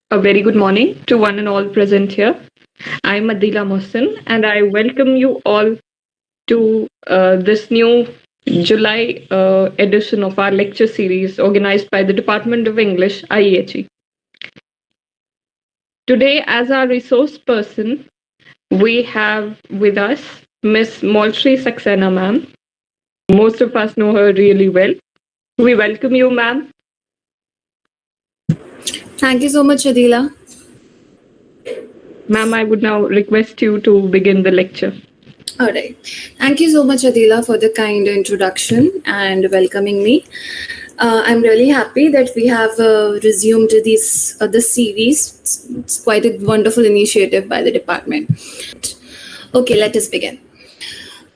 A very good morning to one and all present here. I'm Adila Mohsin, and I welcome you all to this new July edition of our lecture series organized by the Department of English, IEHE. Today, as our resource person, we have with us Miss Molshri Saxena, ma'am. Most of us know her really well. We welcome you, ma'am. Thank you so much, Adila. Ma'am, I would now request you to begin the lecture. All right. Thank you so much, Adila, for the kind introduction and welcoming me. I'm really happy that we have resumed this series. It's quite a wonderful initiative by the department. Okay, let us begin.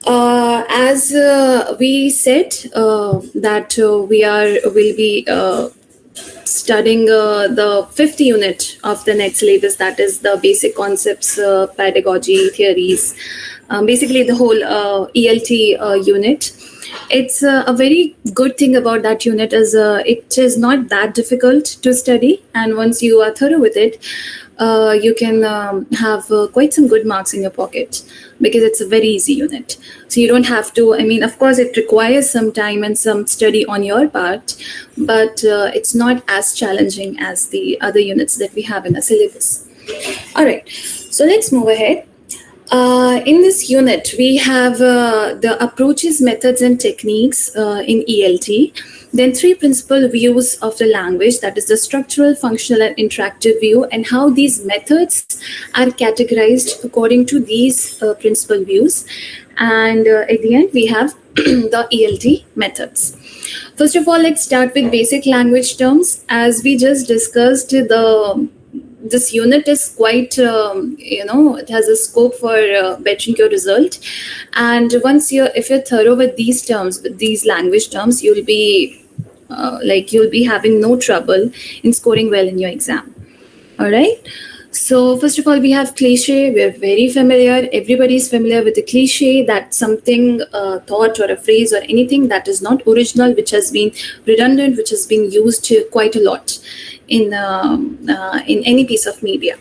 As we said that will be studying the fifth unit of the next syllabus, that is the basic concepts, pedagogy, theories, basically the whole ELT unit. It's a very good thing about that unit is it is not that difficult to study, and once you are thorough with it, you can have quite some good marks in your pocket because it's a very easy unit. So you don't have to, I mean, of course, it requires some time and some study on your part, but it's not as challenging as the other units that we have in the syllabus. All right, so let's move ahead. In this unit, we have the approaches, methods, and techniques in ELT. Then three principal views of the language, that is the structural, functional, and interactive view, and how these methods are categorized according to these principal views. And at the end, we have the ELT methods. First of all, let's start with basic language terms. As we just discussed, this unit is quite it has a scope for bettering your result, and once if you're thorough with these terms, with these language terms, you'll be having no trouble in scoring well in your exam. All right, so first of all, we have cliche. We're very familiar, everybody's familiar with the cliche, that something thought or a phrase or anything that is not original, which has been redundant, which has been used quite a lot in any piece of media.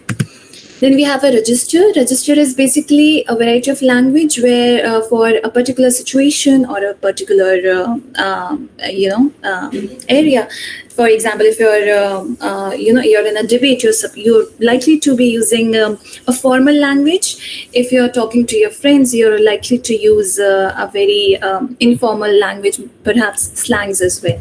Then we have a register. Register is basically a variety of language where for a particular situation or a particular area. For example, if you're in a debate, you're likely to be using a formal language. If you're talking to your friends, you're likely to use a very informal language, perhaps slangs as well.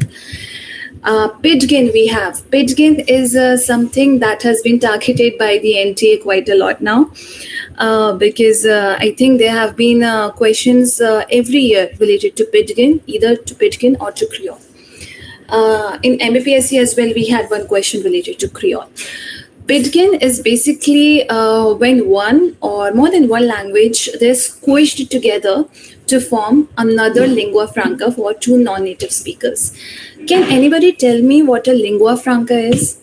Pidgin we have. Pidgin is something that has been targeted by the NTA quite a lot now because I think there have been questions every year related to Pidgin, either to Pidgin or to Creole. In MBPSC as well, we had one question related to Creole. Pidgin is basically when one or more than one language, they're squished together to form another lingua franca for two non-native speakers. Can anybody tell me what a lingua franca is?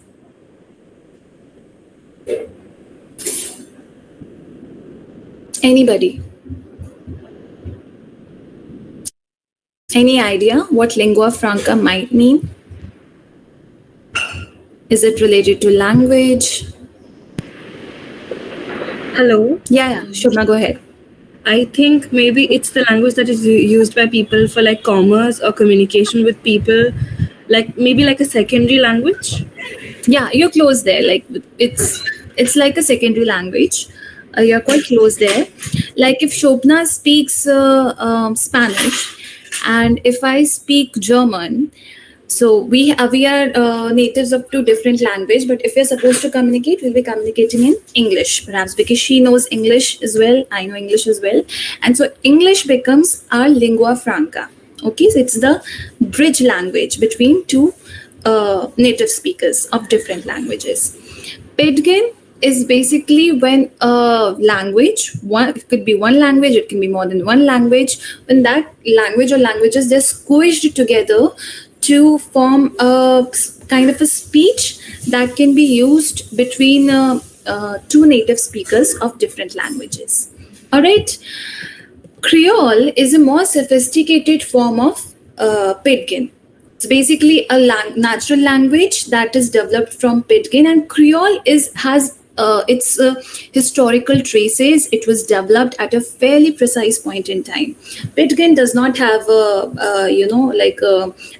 Anybody? Any idea what lingua franca might mean? Is it related to language? Hello. Yeah, Shubhna, go ahead. I think maybe it's the language that is used by people for like commerce or communication with people, like maybe like a secondary language. Yeah, you're close there. Like it's like a secondary language. You're quite close there. Like if Shobna speaks Spanish, and if I speak German, so we are natives of two different language. But if we're supposed to communicate, we'll be communicating in English, perhaps because she knows English as well. I know English as well, and so English becomes our lingua franca. Okay, so it's the bridge language between two native speakers of different languages. Pidgin is basically when a language, it could be one language, it can be more than one language, when that language or languages, they're squished together to form a kind of a speech that can be used between two native speakers of different languages. All right. Creole is a more sophisticated form of Pidgin. It's basically a natural language that is developed from Pidgin, and Creole has its historical traces. It was developed at a fairly precise point in time. Pidgin does not have a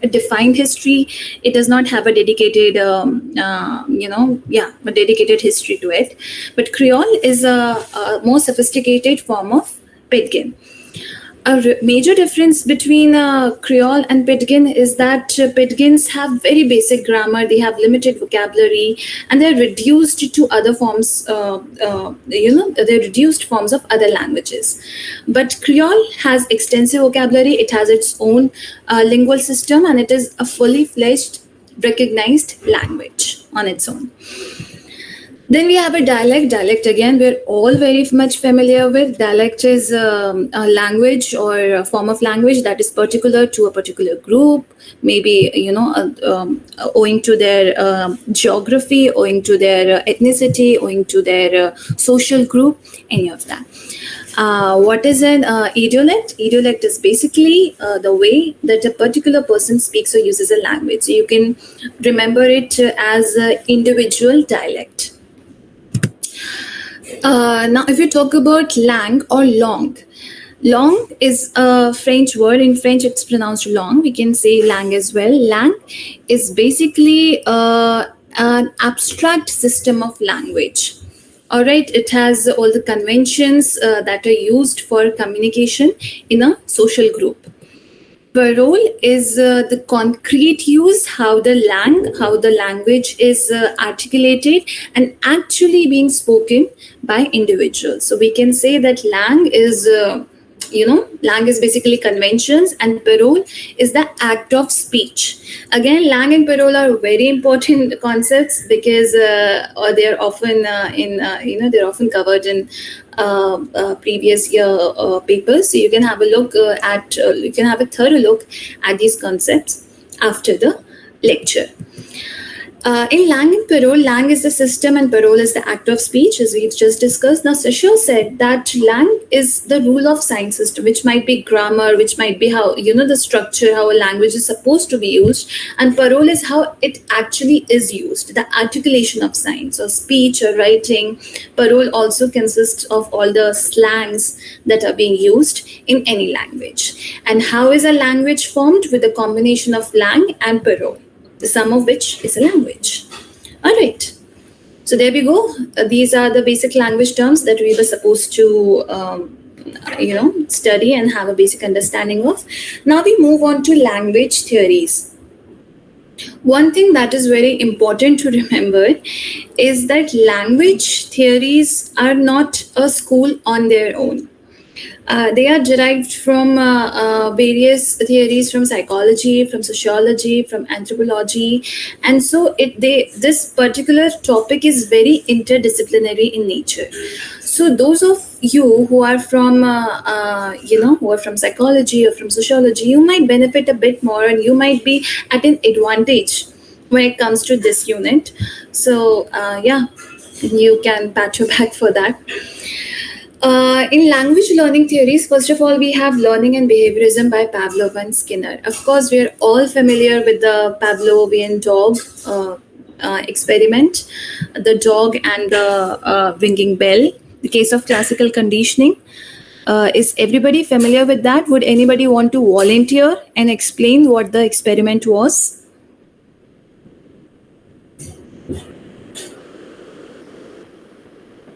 defined history. It does not have a dedicated a dedicated history to it. But Creole is a more sophisticated form of Pidgin. A major difference between Creole and Pidgin is that Pidgins have very basic grammar, they have limited vocabulary, and they're reduced to other forms, they're reduced forms of other languages. But Creole has extensive vocabulary, it has its own lingual system, and it is a fully fledged, recognized language on its own. Then we have a dialect. Dialect, again, we're all very much familiar with. Dialect is a language or a form of language that is particular to a particular group, maybe, owing to their geography, owing to their ethnicity, owing to their social group, any of that. What is an idiolect? Idiolect is basically the way that a particular person speaks or uses a language. So you can remember it as an individual dialect. Now, if you talk about lang or long, long is a French word. In French, it's pronounced long. We can say lang as well. Lang is basically an abstract system of language. All right, it has all the conventions that are used for communication in a social group. Parole is the concrete use, how the language is articulated and actually being spoken by individuals. So we can say that lang is basically conventions, and parole is the act of speech. Again, lang and parole are very important concepts because they're often they're often covered in previous year papers. So you can have a look you can have a thorough look at these concepts after the lecture. In lang and parole, lang is the system and parole is the act of speech, as we've just discussed. Now, Sushil said that lang is the rule of sign system, which might be grammar, which might be how, the structure, how a language is supposed to be used. And parole is how it actually is used, the articulation of signs or speech or writing. Parole also consists of all the slangs that are being used in any language. And how is a language formed? With a combination of lang and parole, the sum of which is a language. All right. So there we go. These are the basic language terms that we were supposed to, study and have a basic understanding of. Now we move on to language theories. One thing that is very important to remember is that language theories are not a school on their own. They are derived from various theories from psychology, from sociology, from anthropology, and so this particular topic is very interdisciplinary in nature. So those of you who are from psychology or from sociology, you might benefit a bit more, and you might be at an advantage when it comes to this unit. So you can pat your back for that. In language learning theories, first of all, we have Learning and Behaviorism by Pavlov and Skinner. Of course, we are all familiar with the Pavlovian dog experiment, the dog and the ringing bell, the case of classical conditioning. Is everybody familiar with that? Would anybody want to volunteer and explain what the experiment was?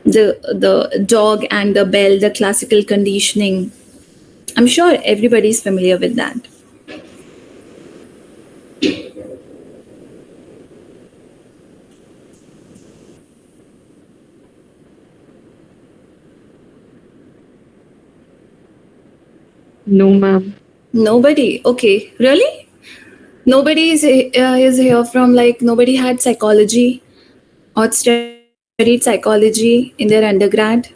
The dog and the bell, the classical conditioning. I'm sure everybody's familiar with that. No, ma'am. Nobody. Okay, really? Nobody is here from, like, nobody had psychology or studied psychology in their undergrad?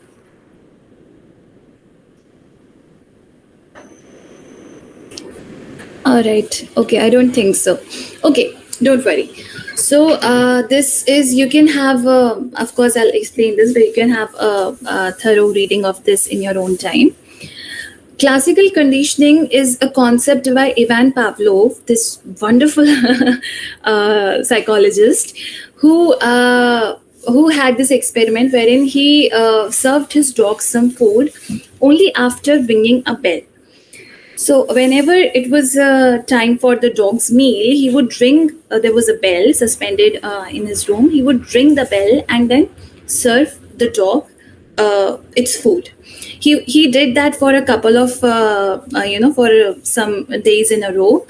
All right. Okay, I don't think so. Okay, don't worry. So this is, you can have, of course, I'll explain this, but you can have a thorough reading of this in your own time. Classical conditioning is a concept by Ivan Pavlov, this wonderful psychologist, who had this experiment wherein he served his dog some food only after ringing a bell. So whenever it was time for the dog's meal, he would ring. There was a bell suspended in his room. He would ring the bell and then serve the dog its food. He did that for a couple of for some days in a row,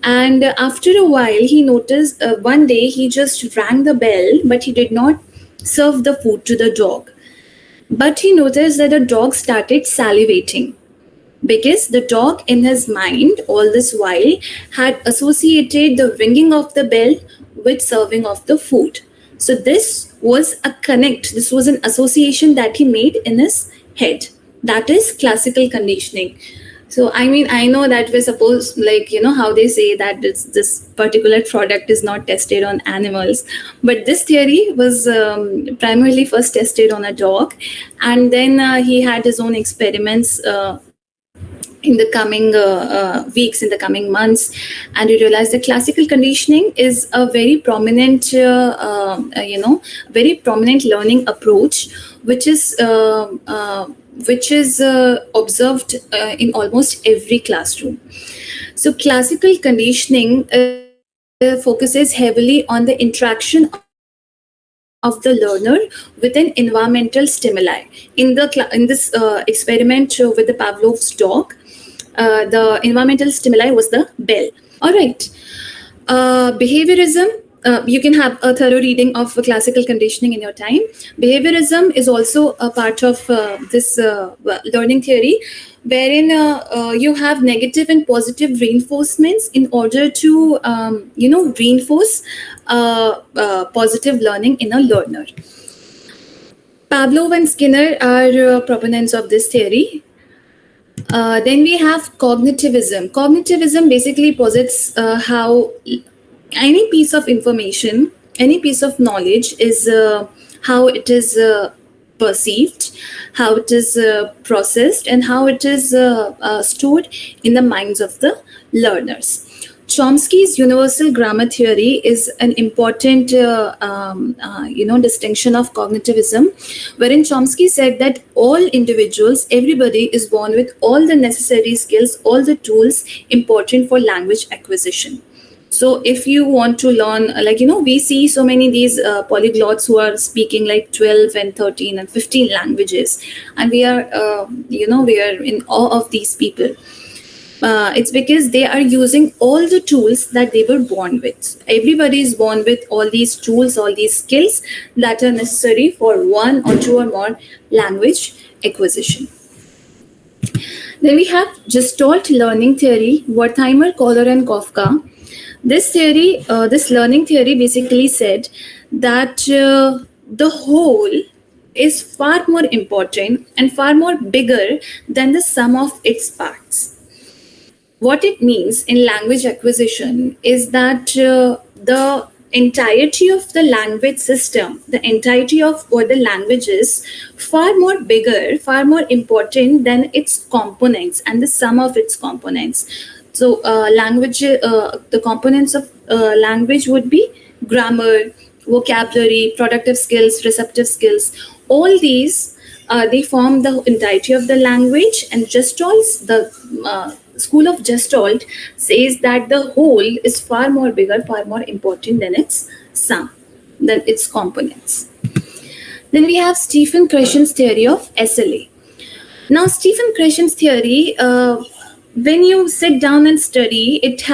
and after a while he noticed one day he just rang the bell, but he did not serve the food to the dog. But he noticed that the dog started salivating, because the dog in his mind all this while had associated the ringing of the bell with serving of the food. So this was a connect, this was an association that he made in his head. That is classical conditioning. So I mean, I know that we suppose, like, how they say that this particular product is not tested on animals, but this theory was primarily first tested on a dog, and then he had his own experiments in the coming weeks, in the coming months, and you realize that classical conditioning is a very prominent, very prominent learning approach, which is observed in almost every classroom. So classical conditioning focuses heavily on the interaction of the learner with an environmental stimuli. In this experiment with the Pavlov's dog, the environmental stimuli was the bell. All right. Behaviorism. You can have a thorough reading of classical conditioning in your time. Behaviorism is also a part of this learning theory, wherein you have negative and positive reinforcements in order to reinforce positive learning in a learner. Pavlov and Skinner are proponents of this theory. Then we have cognitivism. Cognitivism basically posits how any piece of information, any piece of knowledge is how it is perceived, how it is processed, and how it is stored in the minds of the learners. Chomsky's universal grammar theory is an important distinction of cognitivism, wherein Chomsky said that all individuals, everybody is born with all the necessary skills, all the tools important for language acquisition. So if you want to learn, we see so many these polyglots who are speaking like 12 and 13 and 15 languages, and we are in awe of these people. It's because they are using all the tools that they were born with. Everybody is born with all these tools, all these skills that are necessary for one or two or more language acquisition. Then we have Gestalt learning theory, Wertheimer, Kohler, and Kafka. This theory, this learning theory basically said that the whole is far more important and far more bigger than the sum of its parts. What it means in language acquisition is that the entirety of the language system, the entirety of what the language is, far more bigger, far more important than its components and the sum of its components. So the components of language would be grammar, vocabulary, productive skills, receptive skills. All these, they form the entirety of the language, and the school of Gestalt says that the whole is far more bigger, far more important than its sum, than its components. Then we have Stephen Krashen's theory of SLA. Now, Stephen Krashen's theory, when you sit down and study, it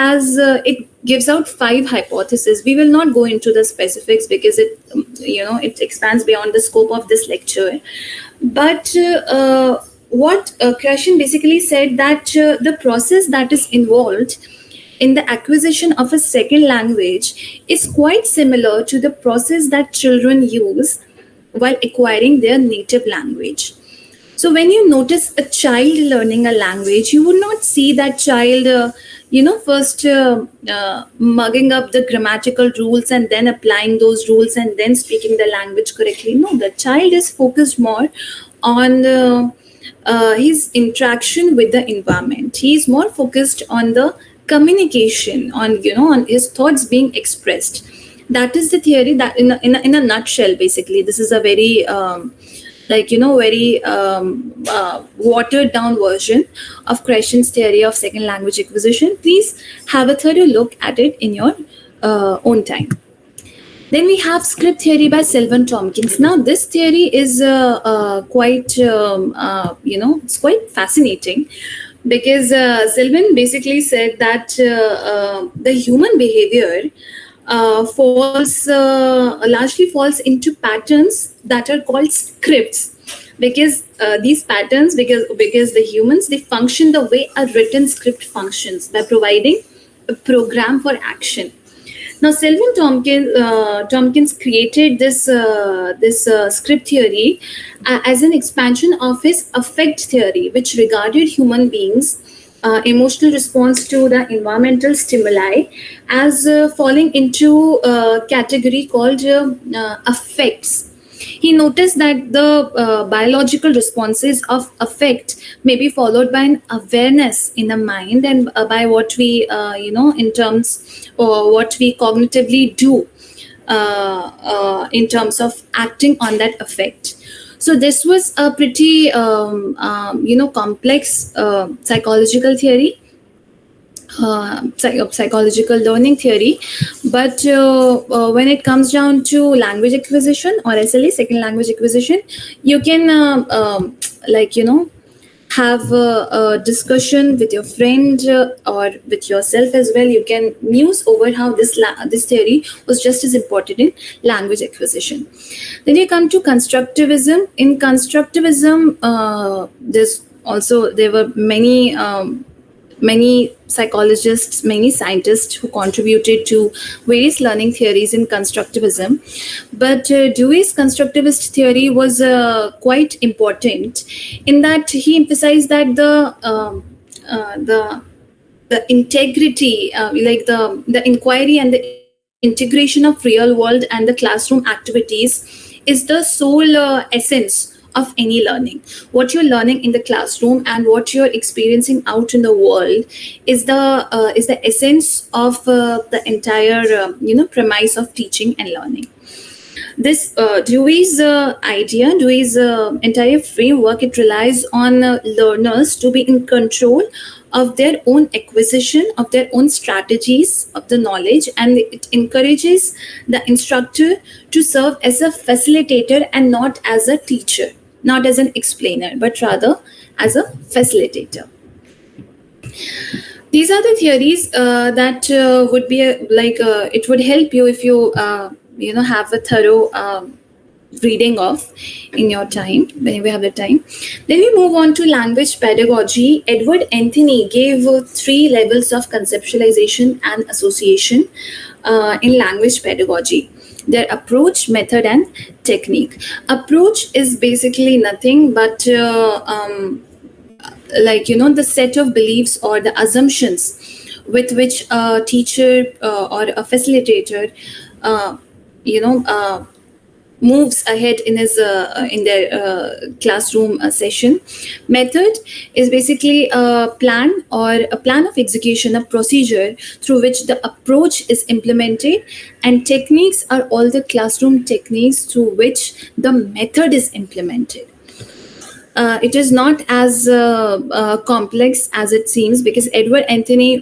gives out 5 hypotheses. We will not go into the specifics because it expands beyond the scope of this lecture. But what Krashen basically said, that the process that is involved in the acquisition of a second language is quite similar to the process that children use while acquiring their native language. So when you notice a child learning a language, you would not see that child, first mugging up the grammatical rules and then applying those rules and then speaking the language correctly. No, the child is focused more on his interaction with the environment. He is more focused on the communication, on on his thoughts being expressed. That is the theory that in a nutshell, basically this is a very very watered down version of Kreshren's theory of second language acquisition. Please have a thorough look at it in your own time. Then we have script theory by Selwyn Tompkins. Now, this theory is quite, it's quite fascinating because Selwyn basically said that the human behavior largely falls into patterns that are called scripts, because these patterns, because the humans, they function the way a written script functions, by providing a program for action. Now, Selwyn Tompkins created this script theory as an expansion of his affect theory, which regarded human beings' emotional response to the environmental stimuli as falling into a category called affects. He noticed that the biological responses of affect may be followed by an awareness in the mind, and by what we, in terms or what we cognitively do in terms of acting on that affect. So this was a pretty, complex psychological theory, psychological learning theory. But when it comes down to language acquisition, or SLA, second language acquisition, you can have a discussion with your friend or with yourself as well. You can muse over how this theory was just as important in language acquisition. Then you come to constructivism. In constructivism, there were many psychologists, many scientists who contributed to various learning theories in constructivism. But Dewey's constructivist theory was quite important in that he emphasized that the integrity, the inquiry and the integration of real world and the classroom activities is the sole essence of any learning. What you're learning in the classroom and what you're experiencing out in the world is the essence of the entire premise of teaching and learning. This Dewey's entire framework, it relies on learners to be in control of their own acquisition, of their own strategies of the knowledge, and it encourages the instructor to serve as a facilitator and not as a teacher, not as an explainer, but rather as a facilitator. These are the theories that would be it would help you if you have a thorough reading of in your time, when you have the time. Then we move on to language pedagogy. Edward Anthony gave 3 levels of conceptualization and association in language pedagogy: their approach, method, and technique. Approach is basically nothing but the set of beliefs or the assumptions with which a teacher or a facilitator moves ahead in their classroom session. Method is basically a plan of execution, a procedure through which the approach is implemented, and techniques are all the classroom techniques through which the method is implemented. It is not as complex as it seems, because Edward Anthony's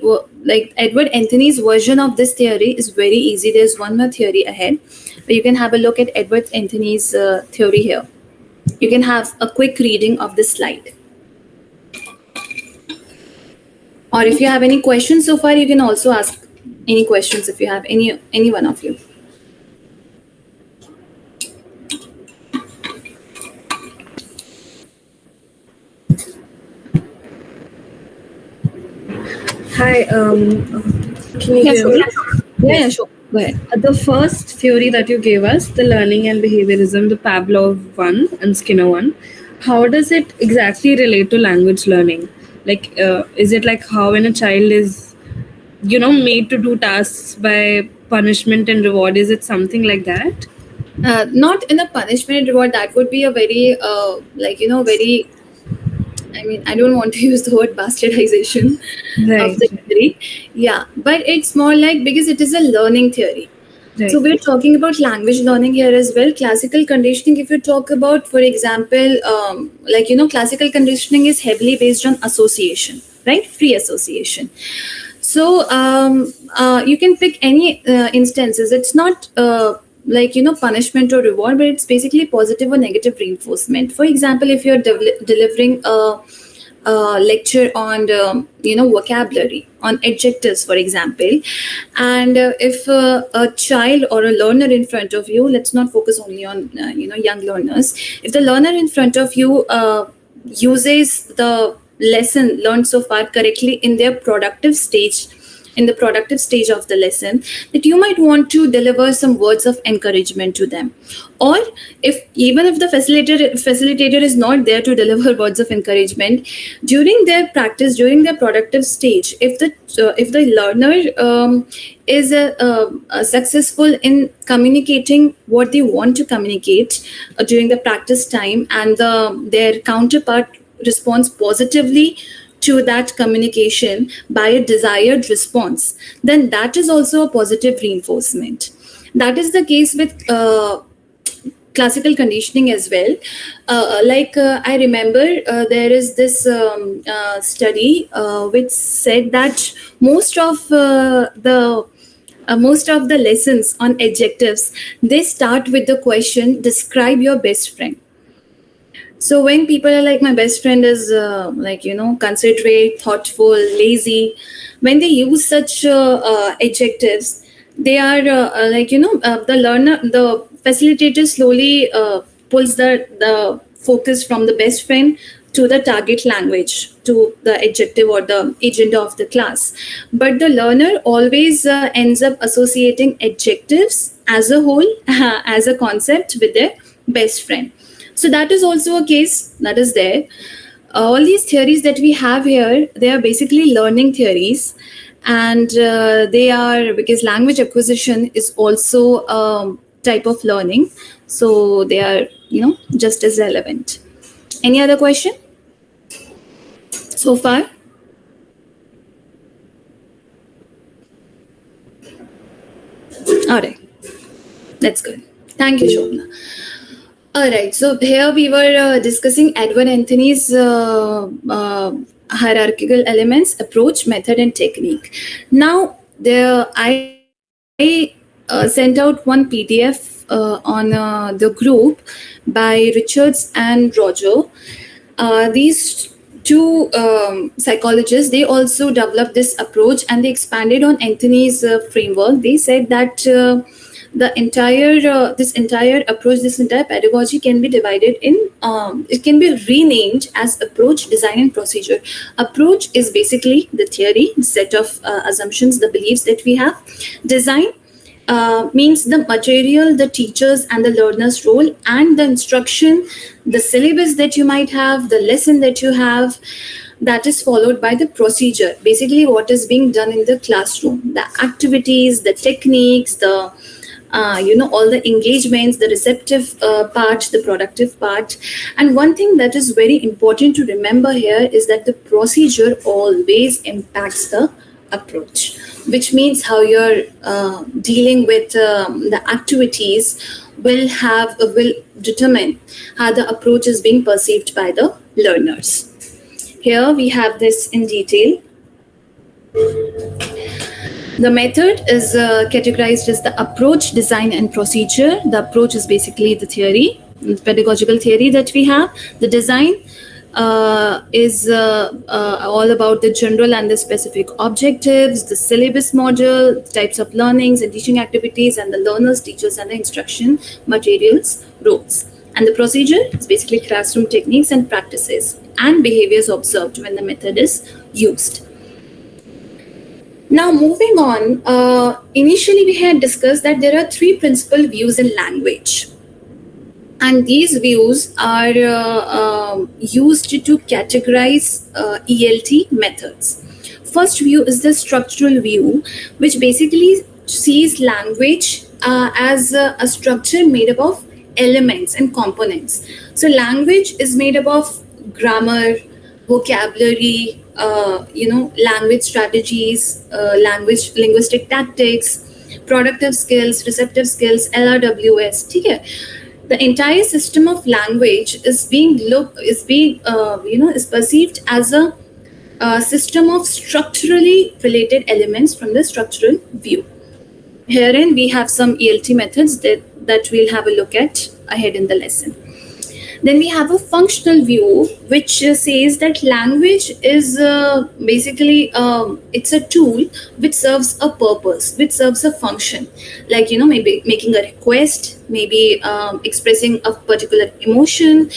version of this theory is very easy. There's one more theory ahead, but you can have a look at Edward Anthony's theory here. You can have a quick reading of this slide. Or if you have any questions so far, you can also ask any questions if you have any one of you. Hi, can you hear me? Yeah, sure. Go ahead. The first theory that you gave us, the learning and behaviorism, the Pavlov one and Skinner one, how does it exactly relate to language learning? Is it like how when a child is, made to do tasks by punishment and reward? Is it something like that? Not in a punishment and reward. That would be a very very I mean, I don't want to use the word bastardization of Right. the theory. Yeah, but it's more like, because it is a learning theory. Right. So we're talking about language learning here as well. Classical conditioning, if you talk about, for example, classical conditioning is heavily based on association, right? Free association. So you can pick any instances. It's not punishment or reward, but it's basically positive or negative reinforcement. For example, if you're delivering a lecture on vocabulary, on adjectives, for example, and if a child or a learner in front of you, let's not focus only on young learners. If the learner in front of you uses the lesson learned so far correctly in their productive stage, in the productive stage of the lesson, that you might want to deliver some words of encouragement to them. Or if even if the facilitator is not there to deliver words of encouragement during their practice, during their productive stage, if the learner is successful in communicating what they want to communicate during the practice time, and their counterpart responds positively to that communication by a desired response, then that is also a positive reinforcement. That is the case with classical conditioning as well. I remember there is this study which said that most of the lessons on adjectives, they start with the question, describe your best friend. So when people are like, my best friend is considerate, thoughtful, lazy, when they use such adjectives, they are the facilitator slowly pulls the focus from the best friend to the target language, to the adjective or the agenda of the class. But the learner always ends up associating adjectives as a whole, as a concept, with their best friend. So that is also a case that is there. All these theories that we have here, they are basically learning theories, and they are, because language acquisition is also a type of learning, so they are just as relevant. Any other question so far? All right, that's good. Thank you, Shobna. All right, so here we were discussing Edward Anthony's hierarchical elements, approach, method, and technique. Now, I sent out one PDF on the group by Richards and Roger. These two psychologists, they also developed this approach, and they expanded on Anthony's framework. They said that this entire approach, this entire pedagogy can be divided in it can be renamed as approach, design, and procedure. Approach is basically the theory, the set of assumptions, the beliefs that we have. Design means the material, the teachers and the learner's role, and the instruction, the syllabus that you might have, the lesson that you have, that is followed by the procedure, basically what is being done in the classroom, the activities, the techniques, the all the engagements, the receptive part, the productive part. And one thing that is very important to remember here is that the procedure always impacts the approach, which means how you're dealing with the activities will determine how the approach is being perceived by the learners. Here we have this in detail. The method is categorized as the approach, design, and procedure. The approach is basically the theory, the pedagogical theory that we have. The design is all about the general and the specific objectives, the syllabus model, the types of learnings and teaching activities, and the learners, teachers, and the instruction materials, roles. And the procedure is basically classroom techniques and practices and behaviors observed when the method is used. Now, moving on, initially we had discussed that there are three principal views in language. And these views are used to categorize ELT methods. First view is the structural view, which basically sees language as a structure made up of elements and components. So language is made up of grammar, vocabulary, language strategies, linguistic tactics, productive skills, receptive skills, LRWS. Okay, the entire system of language is is perceived as a system of structurally related elements from the structural view. Herein, we have some ELT methods that we'll have a look at ahead in the lesson. Then we have a functional view, which says that language is basically it's a tool which serves a purpose, which serves a function, like maybe making a request, maybe expressing a particular emotion,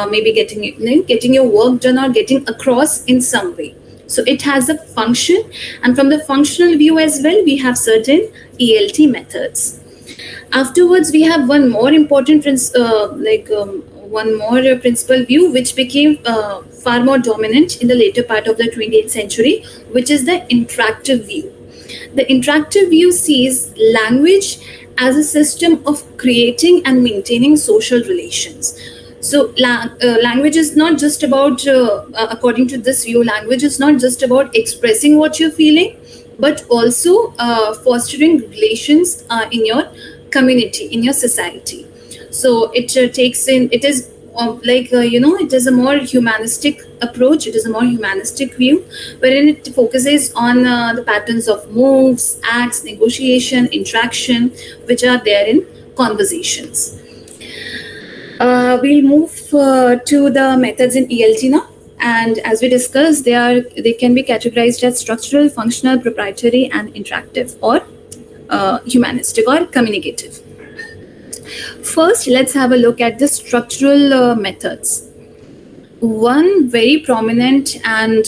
maybe getting your work done or getting across in some way. So it has a function, and from the functional view as well, we have certain ELT methods. Afterwards, we have one more important one more principal view, which became far more dominant in the later part of the 20th century, which is the interactive view. The interactive view sees language as a system of creating and maintaining social relations. So language is not just about, according to this view, language is not just about expressing what you're feeling, but also fostering relations in your community, in your society. So it takes in, it is it is a more humanistic approach, it is a more humanistic view, wherein it focuses on the patterns of moves, acts, negotiation, interaction, which are there in conversations. We'll move to the methods in ELT now. And as we discussed, they can be categorized as structural, functional, proprietary, and interactive, or humanistic or communicative. First, let's have a look at the structural methods. One very prominent and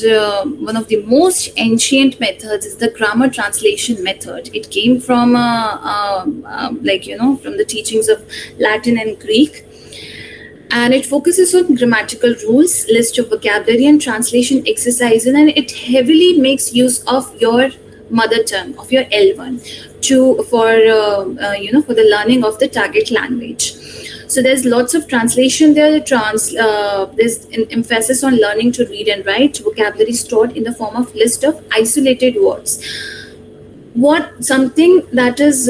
one of the most ancient methods is the grammar translation method. It came from from the teachings of Latin and Greek. And it focuses on grammatical rules, list of vocabulary and translation exercises, and it heavily makes use of your mother tongue, of your L1, for the learning of the target language. So there's lots of translation there. There's an emphasis on learning to read and write, vocabulary stored in the form of list of isolated words. One thing that is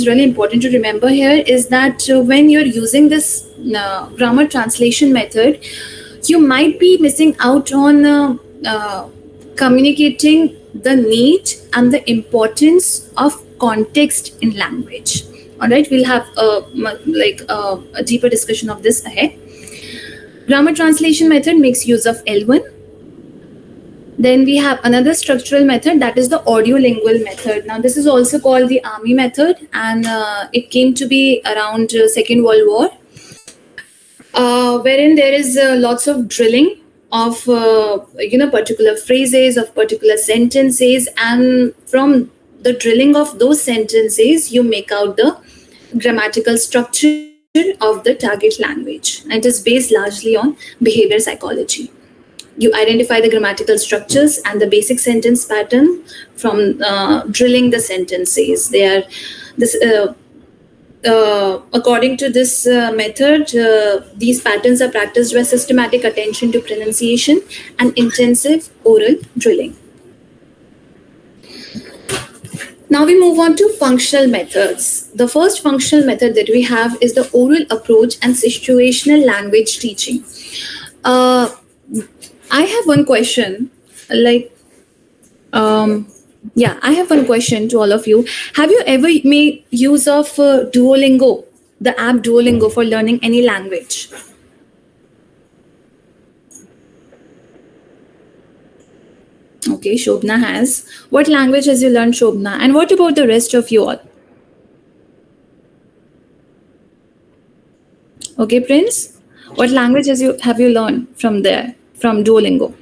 really important to remember here is that when you're using this grammar translation method, you might be missing out on communicating the need and the importance of context in language. All right, we'll have a deeper discussion of this ahead. Grammar translation method makes use of L1. Then we have another structural method, that is the audiolingual method. Now, this is also called the Army method, and it came to be around Second World War, wherein there is lots of drilling of particular phrases, of particular sentences, and from the drilling of those sentences, you make out the grammatical structure of the target language. And it is based largely on behavior psychology. You identify the grammatical structures and the basic sentence pattern from drilling the sentences. According to this method, these patterns are practiced by systematic attention to pronunciation and intensive oral drilling. Now we move on to functional methods. The first functional method that we have is the oral approach and situational language teaching. I have one question, I have one question to all of you. Have you ever made use of Duolingo, the app Duolingo, for learning any language? Okay, Shobna has. What language has you learned, Shobna? And what about the rest of you all? Okay, Prince, what language have you learned from there? From Duolingo?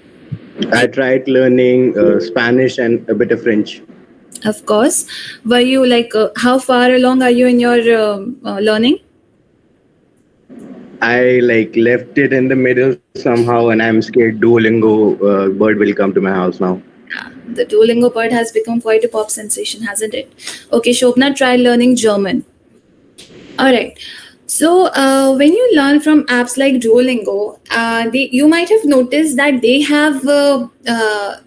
I tried learning Spanish and a bit of French. Of course. Were you how far along are you in your learning? I left it in the middle somehow, and I'm scared Duolingo bird will come to my house now. The Duolingo bird has become quite a pop sensation, hasn't it? Okay, Shobna tried learning German. All right. So when you learn from apps like Duolingo, you might have noticed that they have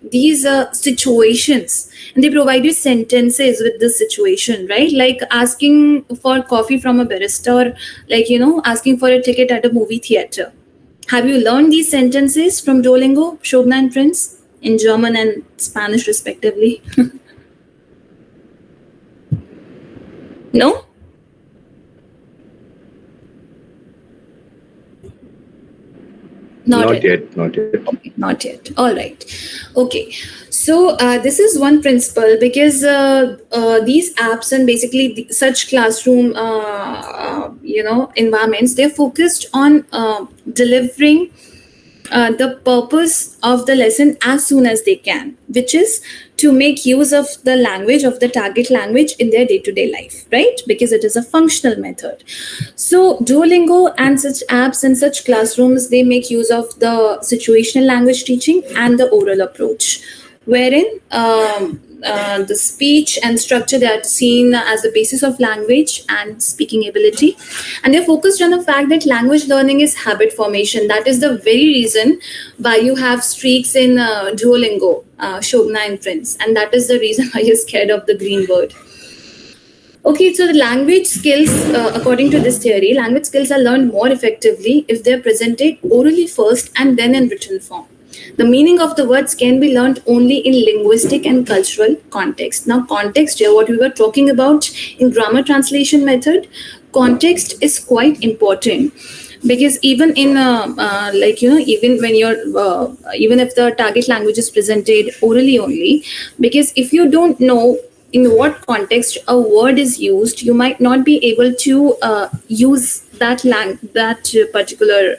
these situations, and they provide you sentences with this situation, right? Like asking for coffee from a barista, or like asking for a ticket at a movie theater. Have you learned these sentences from Duolingo, Shobna and Prince, in German and Spanish respectively? No? Not yet. Not yet. Okay, not yet. All right. Okay. So this is one principle, because these apps and basically such classroom, environments, they're focused on delivering the purpose of the lesson as soon as they can, which is to make use of the language, of the target language, in their day-to-day life, right? Because it is a functional method. So Duolingo and such apps and such classrooms, they make use of the situational language teaching and the oral approach, wherein the speech and structure, they are seen as the basis of language and speaking ability, and they're focused on the fact that language learning is habit formation. That is the very reason why you have streaks in Duolingo, Shobna and Prince, and that is the reason why you're scared of the green bird. Okay, so the language skills, according to this theory, language skills are learned more effectively if they're presented orally first and then in written form. The meaning of the words can be learned only in linguistic and cultural context. Now, context here, what we were talking about in grammar translation method, context is quite important, because even in even when you're even if the target language is presented orally only, because if you don't know in what context a word is used, you might not be able to use that particular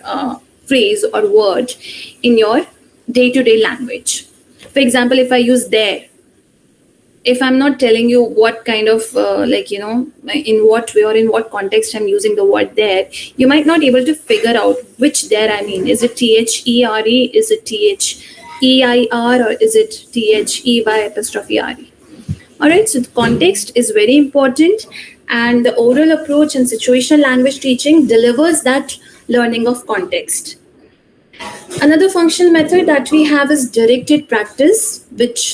phrase or word in your day-to-day language. For example, if I use there, if I'm not telling you what kind of in what way or in what context I'm using the word there, you might not able to figure out which there I mean. Is it THERE? Is it THEIR? Or is it THEY''re? All right, so the context is very important, and the oral approach and situational language teaching delivers that learning of context. Another functional method that we have is directed practice, which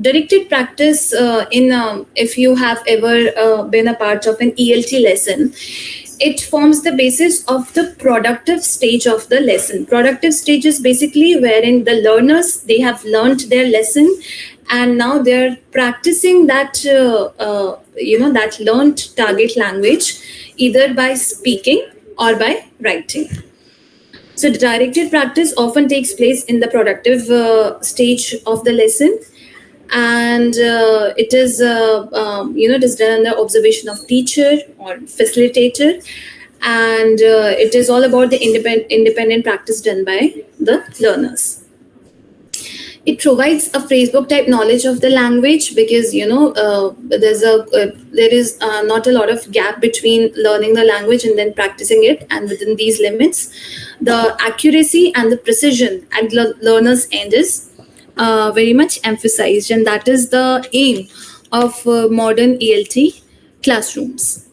directed practice if you have ever been a part of an ELT lesson, it forms the basis of the productive stage of the lesson. Productive stage is basically wherein the learners, they have learned their lesson, and now they're practicing that that learned target language, either by speaking or by writing. So the directed practice often takes place in the productive stage of the lesson, and it is it is done under observation of teacher or facilitator, and it is all about the independent practice done by the learners. It provides a phrasebook type knowledge of the language, because there is not a lot of gap between learning the language and then practicing it, and within these limits, the accuracy and the precision at the learner's end is very much emphasized, and that is the aim of modern ELT classrooms.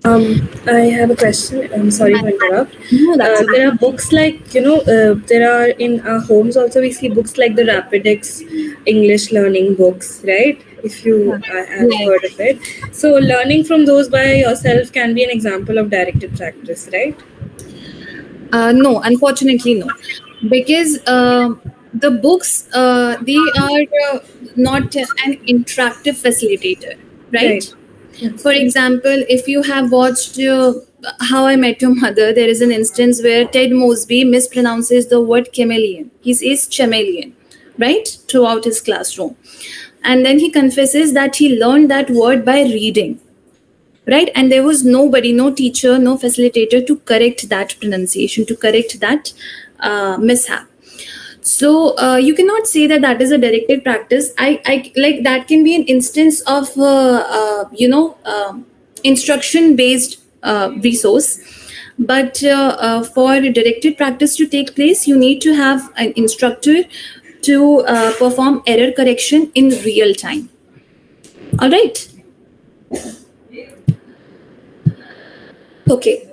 I have a question. I'm sorry to interrupt. No, that's There are books like, there are in our homes also, we see books like the Rapidex English learning books, right? If you have heard of it. So learning from those by yourself can be an example of directed practice, right? No, unfortunately, no, because the books, they are not an interactive facilitator, right? For example, if you have watched How I Met Your Mother, there is an instance where Ted Mosby mispronounces the word chameleon. He says chameleon, right, throughout his classroom. And then he confesses that he learned that word by reading, right? And there was nobody, no teacher, no facilitator to correct that pronunciation, to correct that mishap. So you cannot say that that is a directed practice. I like that can be an instance of instruction based resource, but for directed practice to take place, you need to have an instructor to perform error correction in real time. All right. Okay.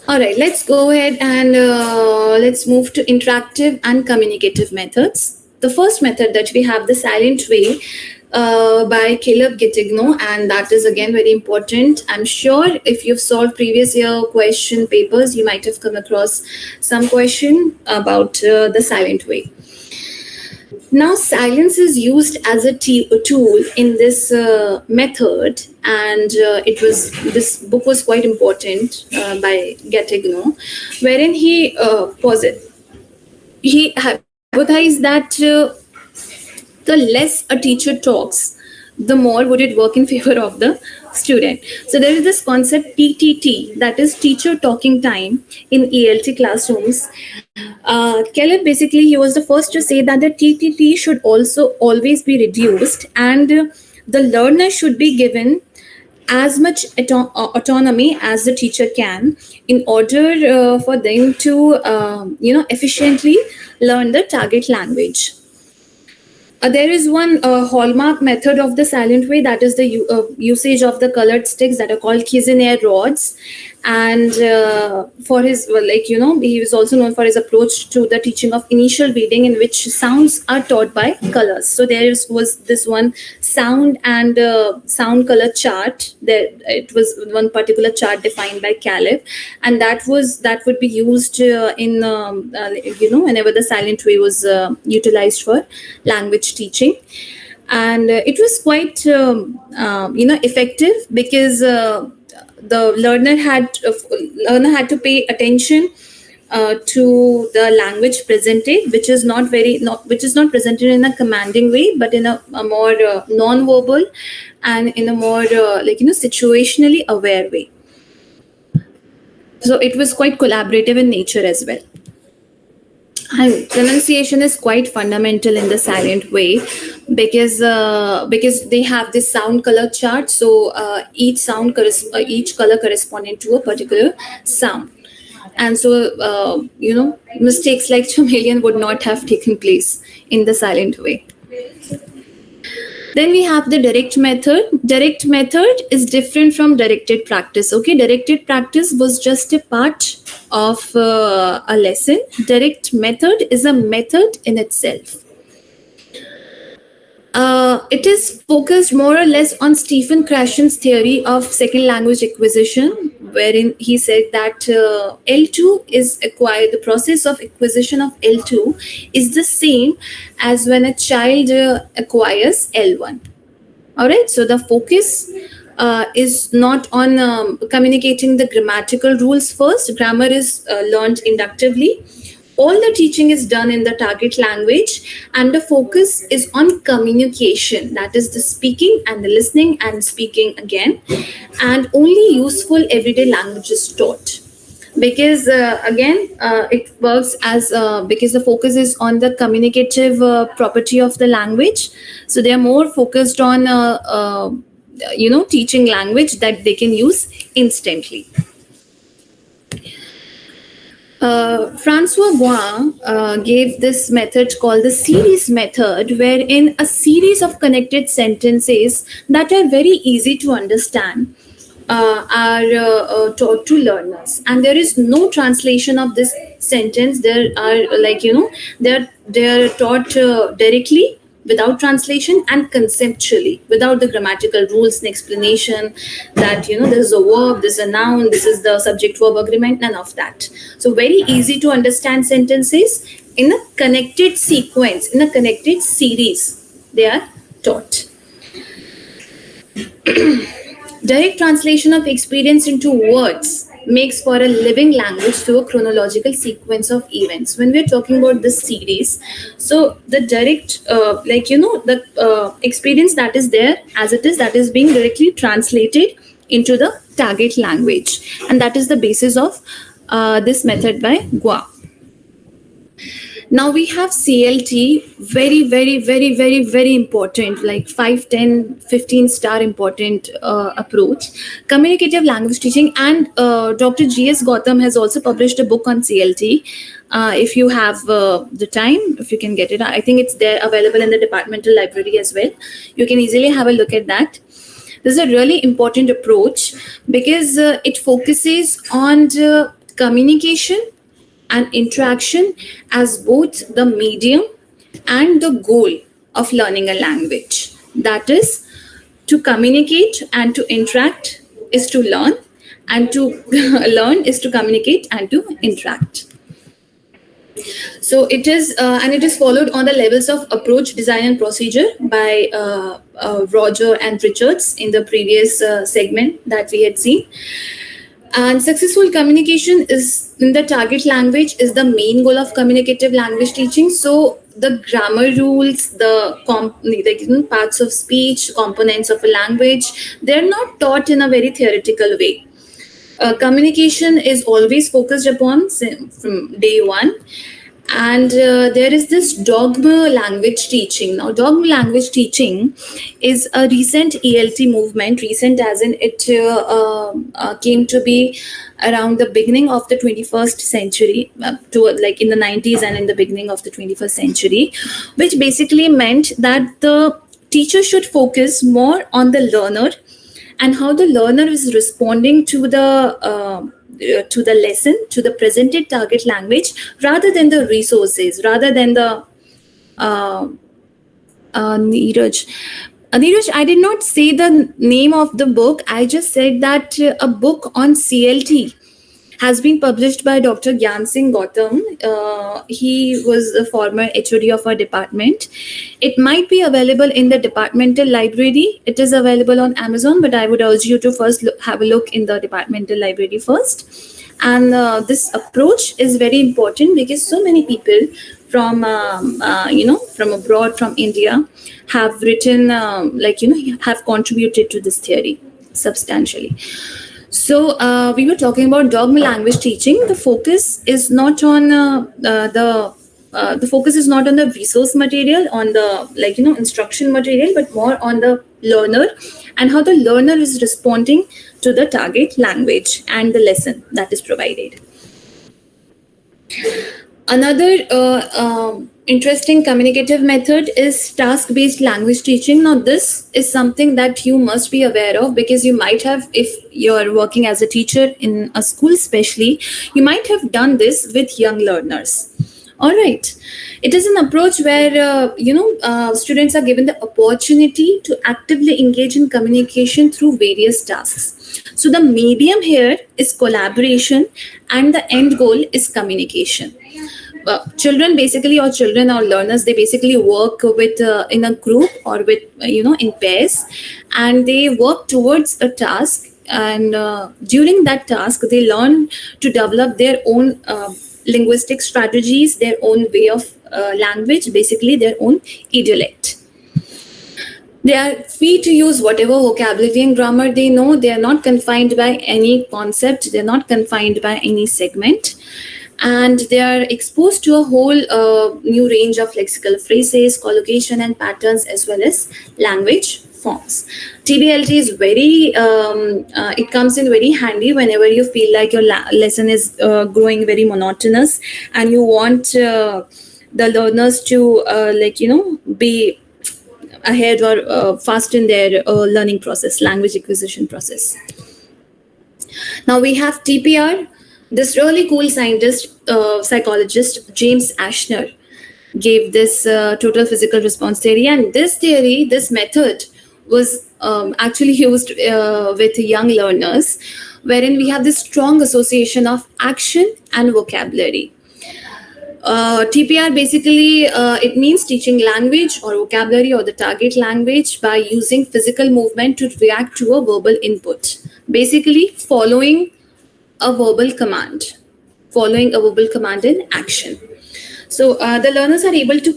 All right, let's go ahead and let's move to interactive and communicative methods. The first method that we have, the silent way, by Caleb Gettigno, and that is again very important. I'm sure if you've solved previous year question papers, you might have come across some question about the silent way. Now, silence is used as a tool in this method, and this book was quite important by Gettigno, wherein he hypothesized that the less a teacher talks, the more would it work in favor of the student. So there is this concept TTT, that is teacher talking time in ELT classrooms. Caleb, basically, he was the first to say that the TTT should also always be reduced, and the learner should be given as much autonomy as the teacher can in order for them to efficiently learn the target language. There is one hallmark method of the silent way, that is the usage of the colored sticks that are called Cuisenaire rods. And for his, he was also known for his approach to the teaching of initial reading, in which sounds are taught by colors. So there was this one sound and sound color chart. There, it was one particular chart defined by Caleb, and that would be used in whenever the silent way was utilized for language teaching. And it was quite effective, because the learner had to pay attention to the language presented, which is not presented in a commanding way, but in a more non-verbal and in a more situationally aware way. So it was quite collaborative in nature as well. And pronunciation is quite fundamental in the silent way, because they have this sound color chart. So each color corresponding to a particular sound, and so mistakes like chameleon would not have taken place in the silent way. Then we have the direct method. Direct method is different from directed practice. Okay, directed practice was just a part of a lesson. Direct method is a method in itself. It is focused more or less on Stephen Krashen's theory of second language acquisition, wherein he said that L2 is acquired. The process of acquisition of L2 is the same as when a child acquires L1. All right, so the focus is not on communicating the grammatical rules first. Grammar is learned inductively. All the teaching is done in the target language, and the focus is on communication, that is the speaking and the listening and speaking again, and only useful everyday language is taught. Because it works as because the focus is on the communicative property of the language, so they are more focused on teaching language that they can use instantly. Francois Bois gave this method called the series method, wherein a series of connected sentences that are very easy to understand are taught to learners, and there is no translation of this sentence. There are they're taught directly, without translation, and conceptually, without the grammatical rules and explanation that this is a verb, this is a noun, this is the subject verb agreement, none of that. So very easy to understand sentences in a connected sequence, in a connected series, they are taught. Direct translation of experience into words makes for a living language through a chronological sequence of events. When we're talking about this series, so the direct the experience that is there as it is, that is being directly translated into the target language, and that is the basis of this method by Bois. Now we have CLT, very, very, very, very, very important, like 5, 10, 15 star important approach. Communicative language teaching, and Dr. G.S. Gautam has also published a book on CLT. If you have the time, if you can get it, I think it's there available in the departmental library as well. You can easily have a look at that. This is a really important approach because it focuses on the communication and interaction as both the medium and the goal of learning a language. That is, to communicate and to interact is to learn, and to learn is to communicate and to interact. So it is, and it is followed on the levels of approach, design, and procedure by Roger and Richards in the previous segment that we had seen. And successful communication is in the target language is the main goal of communicative language teaching. So the grammar rules, the parts of speech, components of a language, they're not taught in a very theoretical way. Communication is always focused upon from day one. And there is this dogma language teaching. Now, dogma language teaching is a recent ELT movement, recent as in it came to be around the beginning of the 21st century, like in the 90s and in the beginning of the 21st century, which basically meant that the teacher should focus more on the learner and how the learner is responding to the lesson, to the presented target language, rather than the resources, rather than the Neeraj, I did not say the name of the book. I just said that a book on CLT has been published by Dr. Gyan Singh Gautam. He was the former HOD of our department. It might be available in the departmental library. It is available on Amazon, but I would urge you to first have a look in the departmental library first. And this approach is very important because so many people from from abroad, from India, have written have contributed to this theory substantially. So we were talking about dogma language teaching. The focus is not on the focus is not on the resource material, on the instruction material, but more on the learner and how the learner is responding to the target language and the lesson that is provided. Another interesting communicative method is task-based language teaching. Now, this is something that you must be aware of because you might have, if you're working as a teacher in a school especially, you might have done this with young learners. All right. It is an approach where, students are given the opportunity to actively engage in communication through various tasks. So the medium here is collaboration and the end goal is communication. Children or learners, they basically work with in a group or with in pairs, and they work towards a task, and during that task they learn to develop their own linguistic strategies, their own way of language, basically their own idiolect. They are free to use whatever vocabulary and grammar they know. They are not confined by any concept, they are not confined by any segment. And they are exposed to a whole new range of lexical phrases, collocation and patterns, as well as language forms. TBLT is very, it comes in very handy whenever you feel like your lesson is growing very monotonous and you want the learners to be ahead or fast in their learning process, language acquisition process. Now we have TPR. This really cool psychologist, James Ashner, gave this total physical response theory. And this method was actually used with young learners, wherein we have this strong association of action and vocabulary. TPR basically, it means teaching language or vocabulary or the target language by using physical movement to react to a verbal input. Basically, following a verbal command in action. So the learners are able to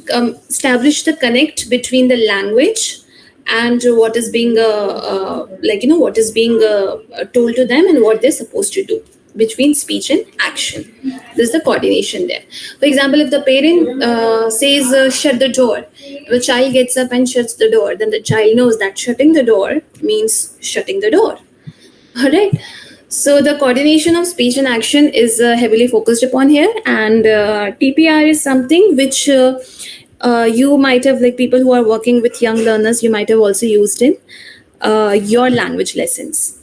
establish the connect between the language and what is being what is being told to them and what they're supposed to do, between speech and action. There's the coordination there. For example, if the parent says shut the door, the child gets up and shuts the door, then the child knows that shutting the door means shutting the door. All right. So the coordination of speech and action is heavily focused upon here, and TPR is something which you might have, like people who are working with young learners, you might have also used in your language lessons.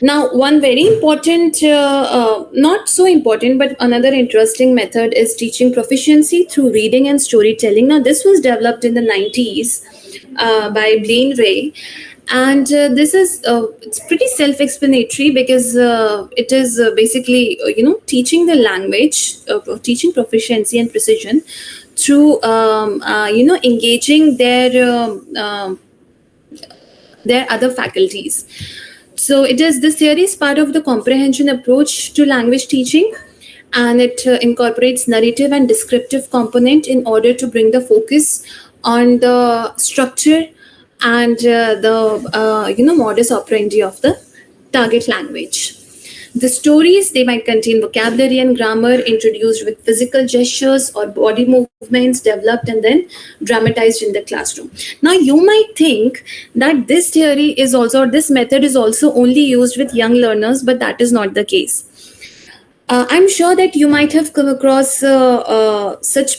Now, one very important, not so important, but another interesting method is teaching proficiency through reading and storytelling. Now, this was developed in the 90s by Blaine Ray. And this is it's pretty self-explanatory because it is basically teaching the language, teaching proficiency and precision through engaging their other faculties. So it is this theory is part of the comprehension approach to language teaching, and it incorporates narrative and descriptive component in order to bring the focus on the structure and the modus operandi of the target language. The stories, they might contain vocabulary and grammar introduced with physical gestures or body movements developed and then dramatized in the classroom. Now, you might think that this theory is also, this method is also only used with young learners, but that is not the case. I'm sure that you might have come across such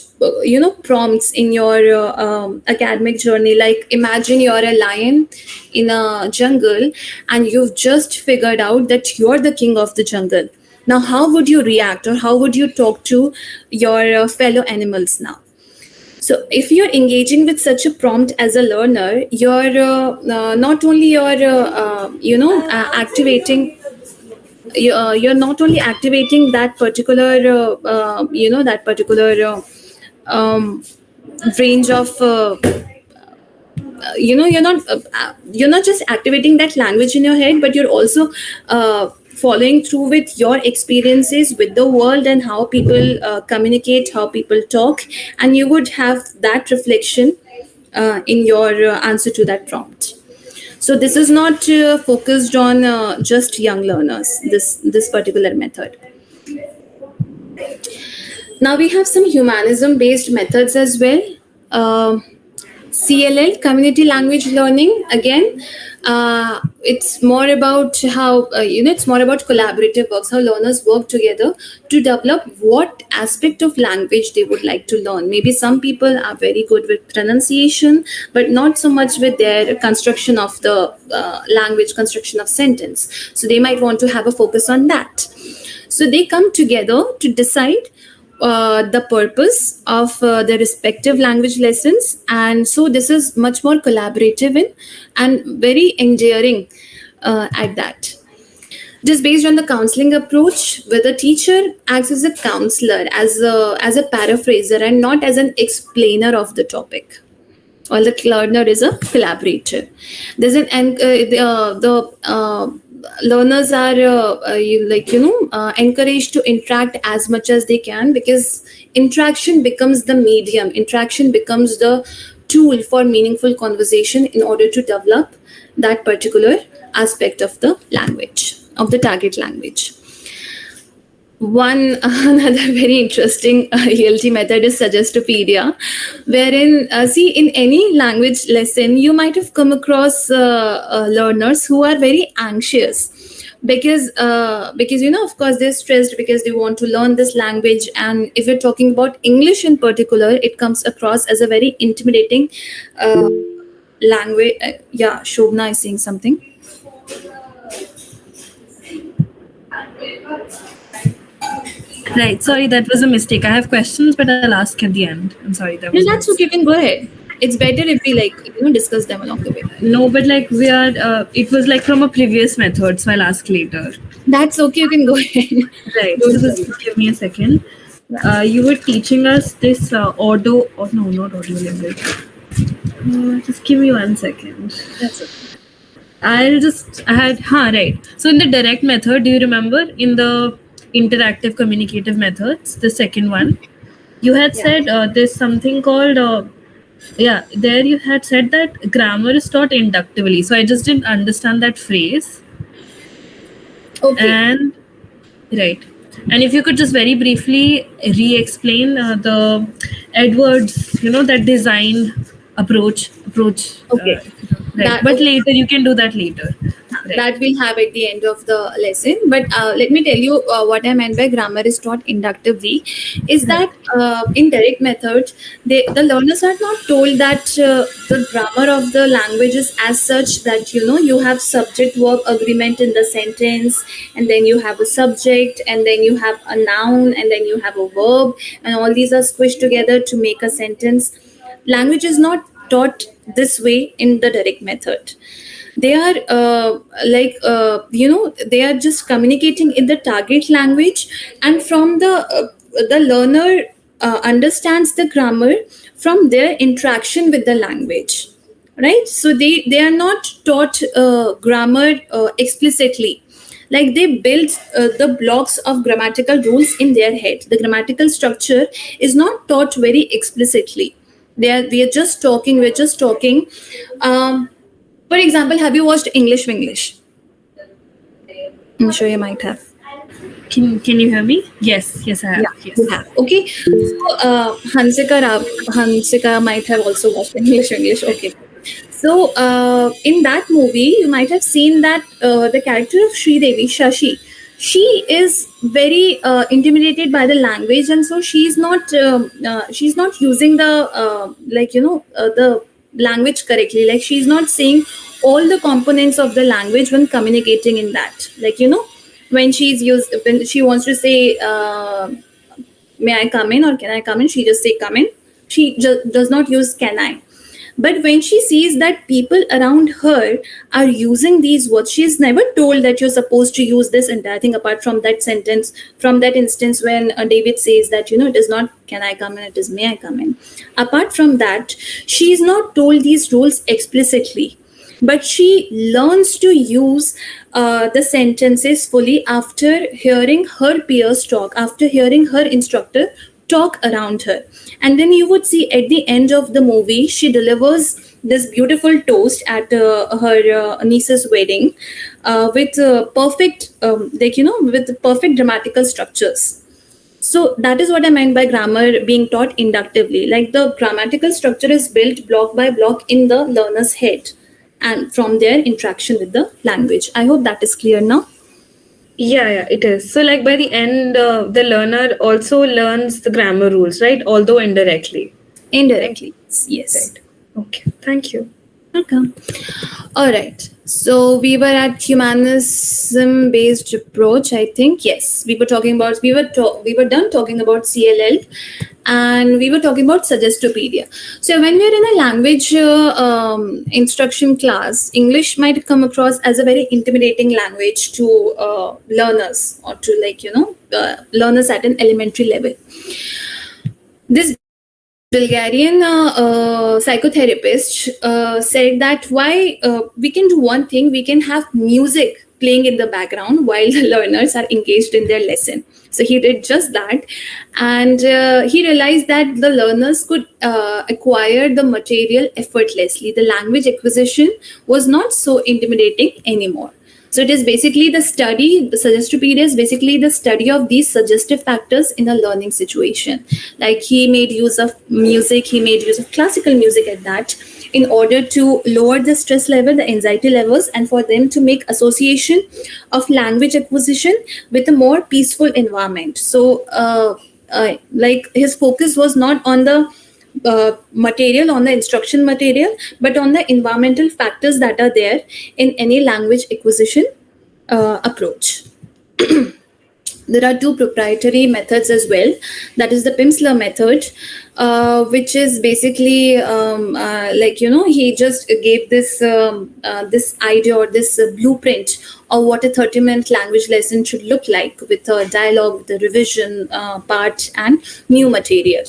prompts in your academic journey. Like, imagine you're a lion in a jungle and you've just figured out that you're the king of the jungle. Now, how would you react, or how would you talk to your fellow animals now? So, if you're engaging with such a prompt as a learner, you're not only activating. You're not only activating that particular range of you're not just activating that language in your head, but you're also following through with your experiences with the world and how people communicate, how people talk, and you would have that reflection in your answer to that prompt. So this is not focused on just young learners, this particular method. Now we have some humanism based methods as well. CLL, community language learning. Again, it's more about how it's more about collaborative works, how learners work together to develop what aspect of language they would like to learn. Maybe some people are very good with pronunciation, but not so much with their construction of the language, construction of sentence. So they might want to have a focus on that. So they come together to decide the purpose of their respective language lessons, and so this is much more collaborative and very endearing at that. Just based on the counseling approach, where the teacher acts as a counselor, as a paraphraser, and not as an explainer of the topic, while the learner is a collaborator. There's learners are encouraged to interact as much as they can, because interaction becomes the medium, interaction becomes the tool for meaningful conversation in order to develop that particular aspect of the language, of the target language. Another very interesting ELT method is Suggestopedia, wherein in any language lesson you might have come across learners who are very anxious because of course they're stressed because they want to learn this language, and if you're talking about English in particular, it comes across as a very intimidating language. Shobna is saying something. Right. Sorry, that was a mistake. I have questions, but I'll ask at the end. I'm sorry. No, that's okay. You can go ahead. It's better if we discuss them along the way. No, but we are. It was from a previous method, so I'll ask later. That's okay. You can go ahead. Right. So just give me a second. You were teaching us this not audio language. Just give me 1 second. That's okay. Right. So in the direct method, do you remember in the interactive communicative methods, the second one, you had said there's something called there you had said that grammar is taught inductively. So I just didn't understand that phrase. Okay. And if you could just very briefly re-explain the Edwards, that design approach. Okay. But later, you can do that later. Right. that we'll have at the end of the lesson. But let me tell you what I meant by grammar is taught inductively is that in direct method, the learners are not told that the grammar of the language is as such that you have subject verb agreement in the sentence, and then you have a subject, and then you have a noun, and then you have a verb, and all these are squished together to make a sentence. Language is not taught this way in the direct method. They are they are just communicating in the target language, and from the learner understands the grammar from their interaction with the language, right? So they are not taught grammar explicitly. Like they build the blocks of grammatical rules in their head. The grammatical structure is not taught very explicitly. We are just talking. We're just talking. For example, have you watched English Winglish? I'm sure you might have. Can you hear me? Yes, I have. Yes. You have. Okay. So Hansika might have also watched English English. Okay. So in that movie, you might have seen that the character of Sridevi, Shashi, she is very intimidated by the language, and so she's not using the the language correctly. Like she's not saying all the components of the language when communicating in that. Like when she wants to say may I come in or can I come in, she just say come in. She just does not use can I. But when she sees that people around her are using these words, she is never told that you're supposed to use this entire thing apart from that sentence, from that instance when David says that, it is not can I come in, it is may I come in. Apart from that, she is not told these rules explicitly, but she learns to use the sentences fully after hearing her peers talk, after hearing her instructor talk around her. And then you would see at the end of the movie, she delivers this beautiful toast at her niece's wedding with perfect, with perfect grammatical structures. So that is what I meant by grammar being taught inductively. Like the grammatical structure is built block by block in the learner's head and from their interaction with the language. I hope that is clear now. Yeah, it is. So, like by the end, the learner also learns the grammar rules, right? Although indirectly. Indirectly, yes. Right. Okay. Thank you. Welcome. All right. So we were at humanism based approach, I think. Yes, we were talking about we were done talking about CLL, and we were talking about Suggestopedia. So when we're in a language instruction class, English might come across as a very intimidating language to learners, or to learners at an elementary level. This Bulgarian psychotherapist said that why we can do one thing, we can have music playing in the background while the learners are engaged in their lesson. So he did just that, and he realized that the learners could acquire the material effortlessly. The language acquisition was not so intimidating anymore. So it is basically the Suggestopedia is basically the study of these suggestive factors in a learning situation. Like he made use of music, he made use of classical music at that, in order to lower the stress level, the anxiety levels, and for them to make association of language acquisition with a more peaceful environment. So like his focus was not on the material, on the instruction material, but on the environmental factors that are there in any language acquisition approach. There are two proprietary methods as well. That is the Pimsleur method, which is basically he just gave this this idea or this blueprint of what a 30-minute language lesson should look like, with a dialogue, with the revision part, and new material.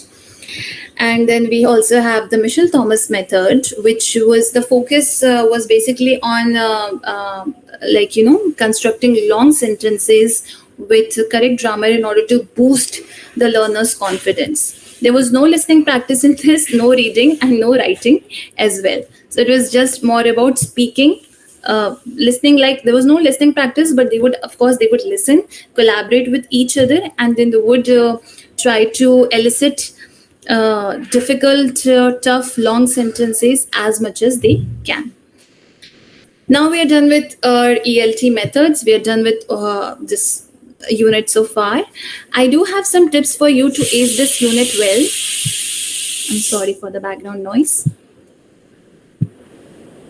And then we also have the Mitchell Thomas method, which was the focus was basically on constructing long sentences with correct grammar in order to boost the learner's confidence. There was no listening practice in this, no reading, and no writing as well. So it was just more about speaking. Listening, like there was no listening practice, but they would listen, collaborate with each other, and then they would try to elicit difficult, tough, long sentences as much as they can. Now we are done with our ELT methods. We are done with this unit so far. I do have some tips for you to ace this unit well. I'm sorry for the background noise.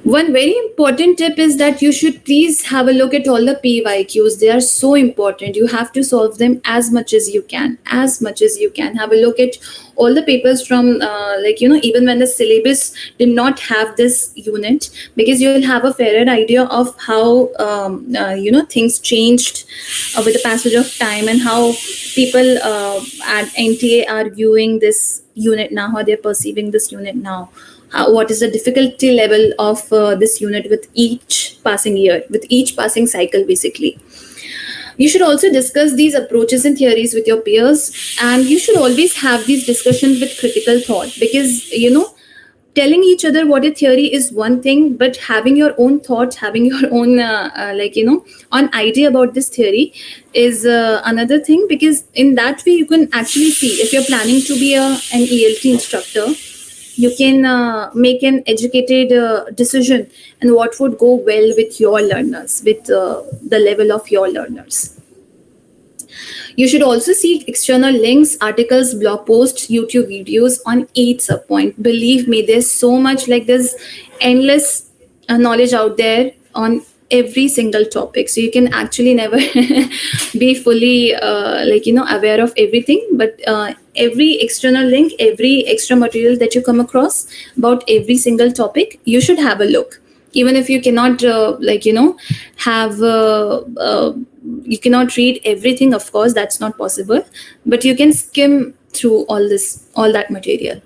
One very important tip is that you should please have a look at all the PYQs. They are so important. You have to solve them as much as you can. As much as you can. Have a look at all the papers from, even when the syllabus did not have this unit, because you'll have a fairer idea of how, things changed with the passage of time, and how people at NTA are viewing this unit now, how they're perceiving this unit now. What is the difficulty level of this unit with each passing year, with each passing cycle, basically. You should also discuss these approaches and theories with your peers, and you should always have these discussions with critical thought, because, telling each other what a theory is one thing, but having your own thoughts, having your own, on idea about this theory is another thing, because in that way you can actually see if you're planning to be an ELT instructor, you can make an educated decision and what would go well with your learners, with the level of your learners. You should also seek external links, articles, blog posts, YouTube videos on each subpoint. Believe me, there's so much, there's endless knowledge out there on every single topic. So you can actually never be fully, aware of everything. But every external link, every extra material that you come across about every single topic, you should have a look. Even if you cannot, have you cannot read everything, of course, that's not possible, but you can skim through all that material.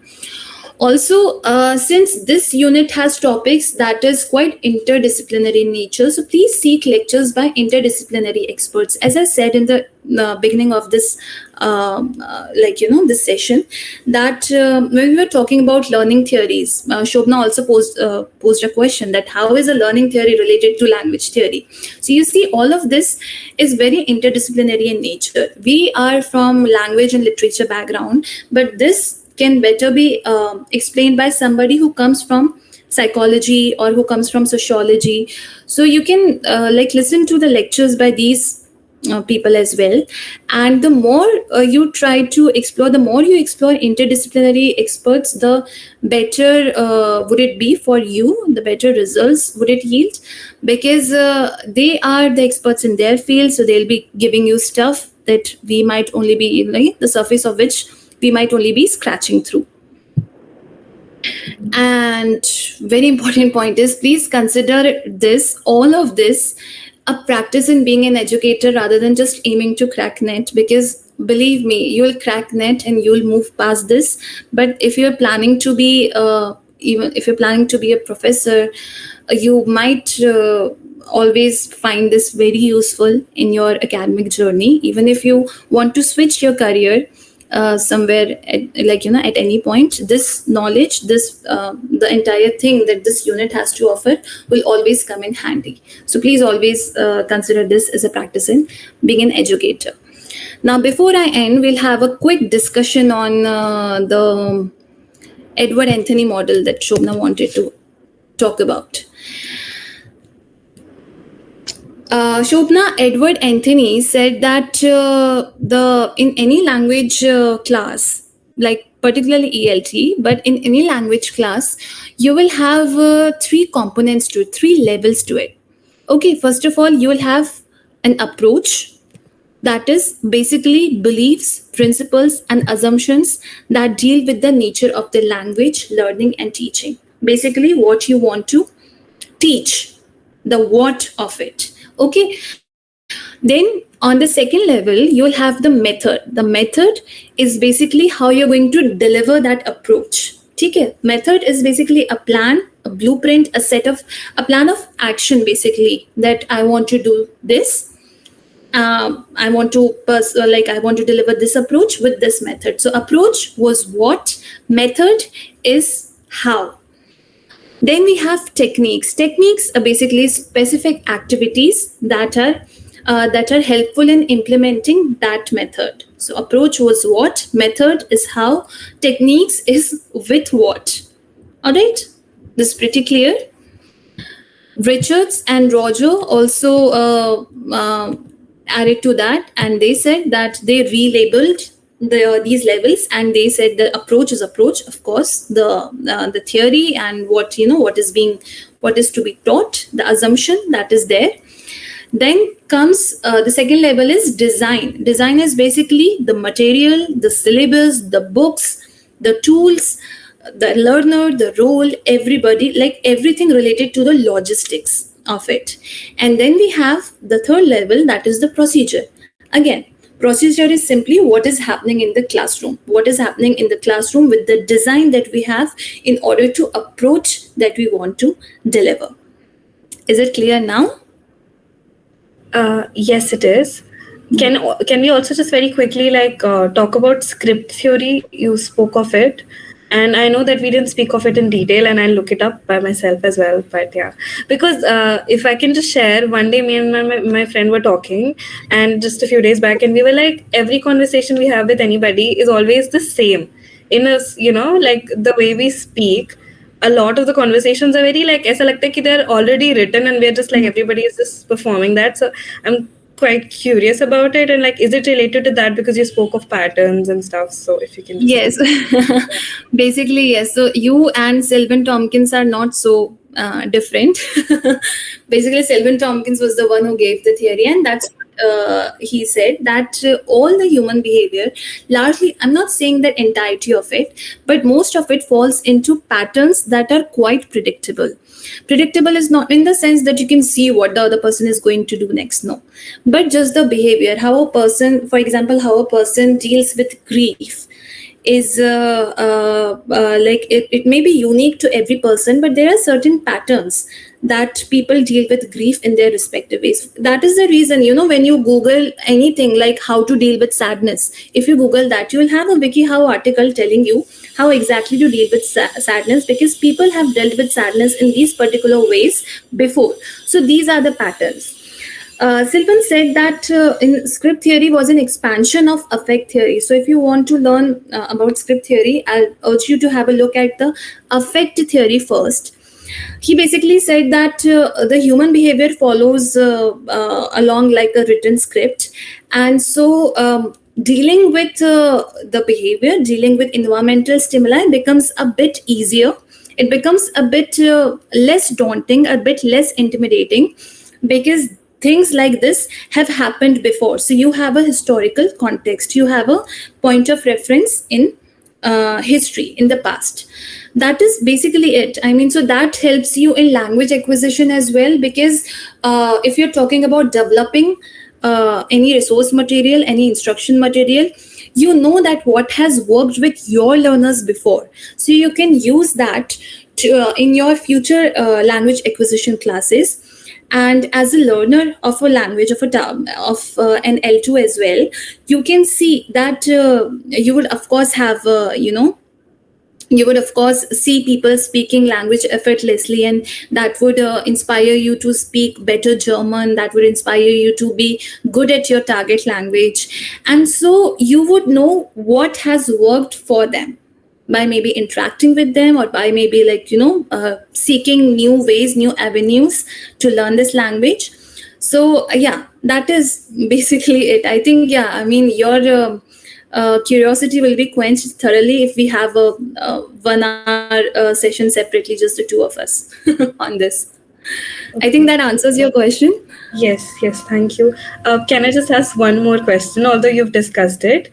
Also, since this unit has topics that is quite interdisciplinary in nature, so please seek lectures by interdisciplinary experts. As I said in the beginning of this, this session, that when we were talking about learning theories, Shobna also posed a question that how is a learning theory related to language theory? So you see, all of this is very interdisciplinary in nature. We are from language and literature background, but this can better be explained by somebody who comes from psychology or who comes from sociology. So you can listen to the lectures by these people as well. And the more you try to explore, the more you explore interdisciplinary experts, the better would it be for you, the better results would it yield, because they are the experts in their field. So they'll be giving you stuff that we might only be the surface of which we might only be scratching through. And very important point is, please consider all of this, a practice in being an educator rather than just aiming to crack NET, because believe me, you'll crack NET and you'll move past this. But if you're planning to be, even if you're planning to be a professor, you might always find this very useful in your academic journey. Even if you want to switch your career, somewhere at any point, this knowledge, the entire thing that this unit has to offer will always come in handy. So please always consider this as a practice in being an educator. Now, before I end, we'll have a quick discussion on the Edward Anthony model that Shobna wanted to talk about. Shobna, Edward Anthony said that in any language class, like particularly ELT, but in any language class, you will have three components to it, three levels to it. Okay, first of all, you will have an approach, that is basically beliefs, principles, and assumptions that deal with the nature of the language, learning, and teaching. Basically, what you want to teach, the what of it. Okay. Then on the second level, you'll have the method. The method is basically how you're going to deliver that approach. Okay. Method is basically a plan, a blueprint, a plan of action, basically, that I want to do this. I want to deliver this approach with this method. So approach was what, method is how. Then we have techniques. Techniques are basically specific activities that are helpful in implementing that method. So approach was what, method is how, techniques is with what. All right, this is pretty clear. Richards and Roger also added to that, and they said that they relabeled these levels, and they said the approach is approach, of course, the theory and what is to be taught, the assumption that is there. Then comes the second level is design. Design is basically the material, the syllabus, the books, the tools, the learner, the role, everybody, like everything related to the logistics of it. And then we have the third level, that is the procedure. Again, procedure is simply what is happening in the classroom. What is happening in the classroom with the design that we have in order to approach that we want to deliver. Is it clear now? Yes, it is. Can we also just very quickly talk about script theory? You spoke of it, and I know that we didn't speak of it in detail, and I'll look it up by myself as well. But yeah, because if I can just share, one day me and my friend were talking, and just a few days back, and we were like, every conversation we have with anybody is always the same. In a like the way we speak, a lot of the conversations are very like aisa lagta hai ki they're already written, and we're just like everybody is just performing that. So I'm quite curious about it, and like, is it related to that, because you spoke of patterns and stuff? So if you can just Yes, basically, yes. So you and Sylvan Tompkins are not so different. Basically, Sylvan Tompkins was the one who gave the theory, and that's what he said, that all the human behavior, largely, I'm not saying the entirety of it, but most of it falls into patterns that are quite predictable. Predictable is not in the sense that you can see what the other person is going to do next, no, but just the behavior, how a person, for example, how a person deals with grief is like it may be unique to every person, but there are certain patterns that people deal with grief in their respective ways. That is the reason, when you Google anything like how to deal with sadness, if you Google that, you will have a WikiHow article telling you how exactly to deal with sadness, because people have dealt with sadness in these particular ways before. So these are the patterns. Sylvan said that in script theory was an expansion of affect theory. So if you want to learn about script theory, I'll urge you to have a look at the affect theory first. He basically said that the human behavior follows along like a written script. And so dealing with the behavior, dealing with environmental stimuli becomes a bit easier. It becomes a bit less daunting, a bit less intimidating, because things like this have happened before. So you have a historical context, you have a point of reference in history in the past. That is basically it. I mean, so that helps you in language acquisition as well, because if you're talking about developing any resource material, any instruction material, you know that what has worked with your learners before. So you can use that to, in your future language acquisition classes. And as a learner of a language, of an L2 as well, you can see that you would of course have you would of course see people speaking language effortlessly, and that would inspire you to speak better German, that would inspire you to be good at your target language. And so you would know what has worked for them by maybe interacting with them, or by maybe seeking new ways, new avenues to learn this language. So yeah, that is basically it. I think, yeah, I mean, your curiosity will be quenched thoroughly if we have a 1 hour session separately, just the two of us on this. I think that answers your question. Yes, thank you. Can I just ask one more question, although you've discussed it?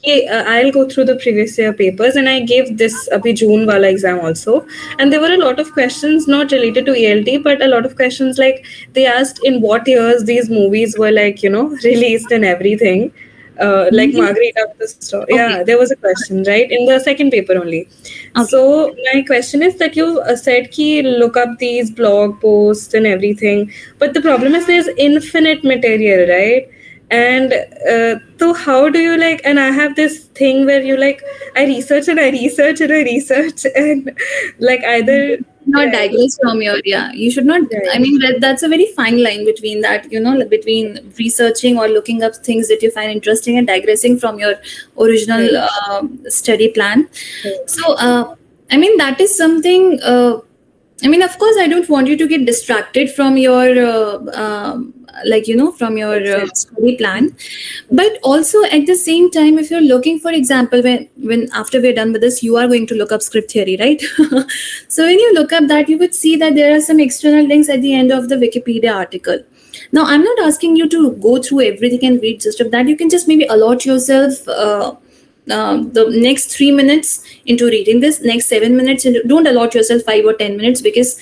I'll go through the previous year papers, and I gave this abhi June wala exam also, and there were a lot of questions not related to ELT, but a lot of questions like they asked in what years these movies were released and everything. Like Margarita of the Store. Okay. Yeah, there was a question, right? In the second paper only. Okay. So my question is that you said ki look up these blog posts and everything, but the problem is there's infinite material, right? And so how do you and I have this thing where you I research and either not digress from your, you should not, I mean, that's a very fine line between that, between researching or looking up things that you find interesting and digressing from your original study plan. So I mean, that is something I mean, of course, I don't want you to get distracted from your, from your study plan. But also at the same time, if you're looking, for example, when after we're done with this, you are going to look up script theory, right? So when you look up that, you would see that there are some external links at the end of the Wikipedia article. Now, I'm not asking you to go through everything and read just of that. You can just maybe allot yourself the next 3 minutes into reading this, next 7 minutes into, don't allot yourself 5 or 10 minutes, because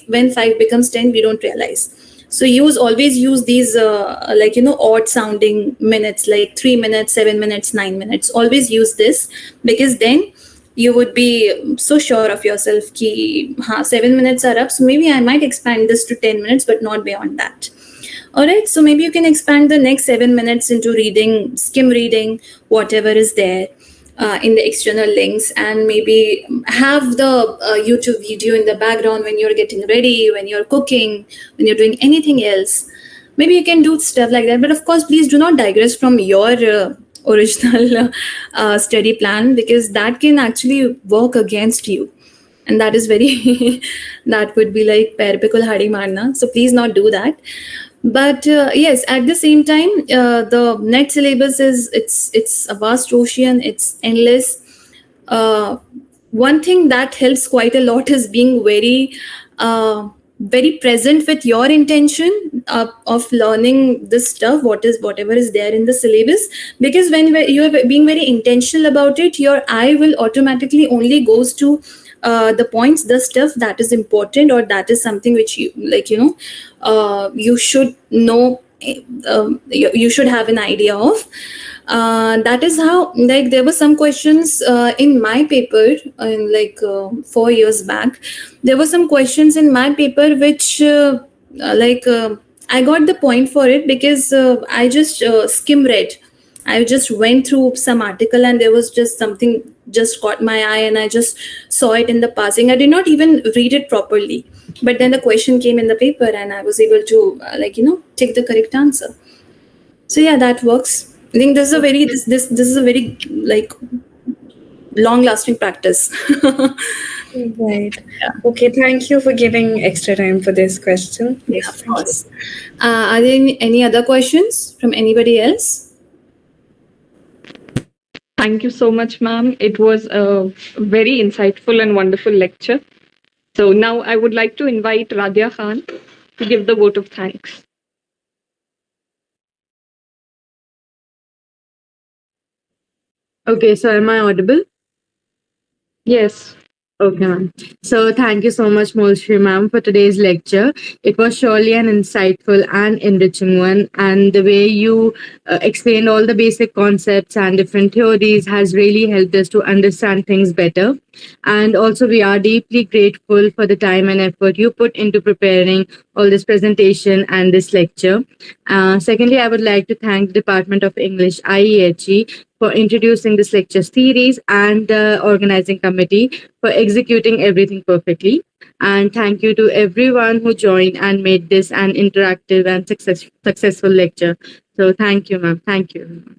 when 5 becomes 10, we don't realize. So always use these odd sounding minutes, like 3 minutes, 7 minutes, 9 minutes. Always use this, because then you would be so sure of yourself ki 7 minutes are up, so maybe I might expand this to 10 minutes, but not beyond that. All right, so maybe you can expand the next 7 minutes into reading, skim reading, whatever is there in the external links, and maybe have the YouTube video in the background when you're getting ready, when you're cooking, when you're doing anything else. Maybe you can do stuff like that. But of course, please do not digress from your original study plan, because that can actually work against you. And that is very, that would be like pair pe kulhadi marna. So please not do that. But yes, at the same time, the net syllabus it's a vast ocean. It's endless. One thing that helps quite a lot is being very present with your intention of learning this stuff, whatever is there in the syllabus. Because when you are being very intentional about it, your eye will automatically only goes to the points, the stuff that is important, or that is something which you you should know, you should have an idea of. That is how, like, there were some questions in my paper in 4 years back. There were some questions in my paper which I got the point for it, because I just skim read. I just went through some article, and there was just something just caught my eye, and I just saw it in the passing. I did not even read it properly, but then the question came in the paper, and I was able to take the correct answer. So yeah, that works. I think this is a very this is a very long lasting practice. Right. Okay, thank you for giving extra time for this question. Yeah, of course. Are there any other questions from anybody else? Thank you so much, ma'am. It was a very insightful and wonderful lecture. So now I would like to invite Radia Khan to give the vote of thanks. Okay, so am I audible? Yes. Okay, ma'am. So thank you so much, Molshri ma'am, for today's lecture. It was surely an insightful and enriching one. And the way you explained all the basic concepts and different theories has really helped us to understand things better. And also, we are deeply grateful for the time and effort you put into preparing all this presentation and this lecture. Secondly, I would like to thank the Department of English, IEHE, for introducing this lecture series, and the organizing committee for executing everything perfectly. And thank you to everyone who joined and made this an interactive and successful lecture. So thank you, ma'am. Thank you.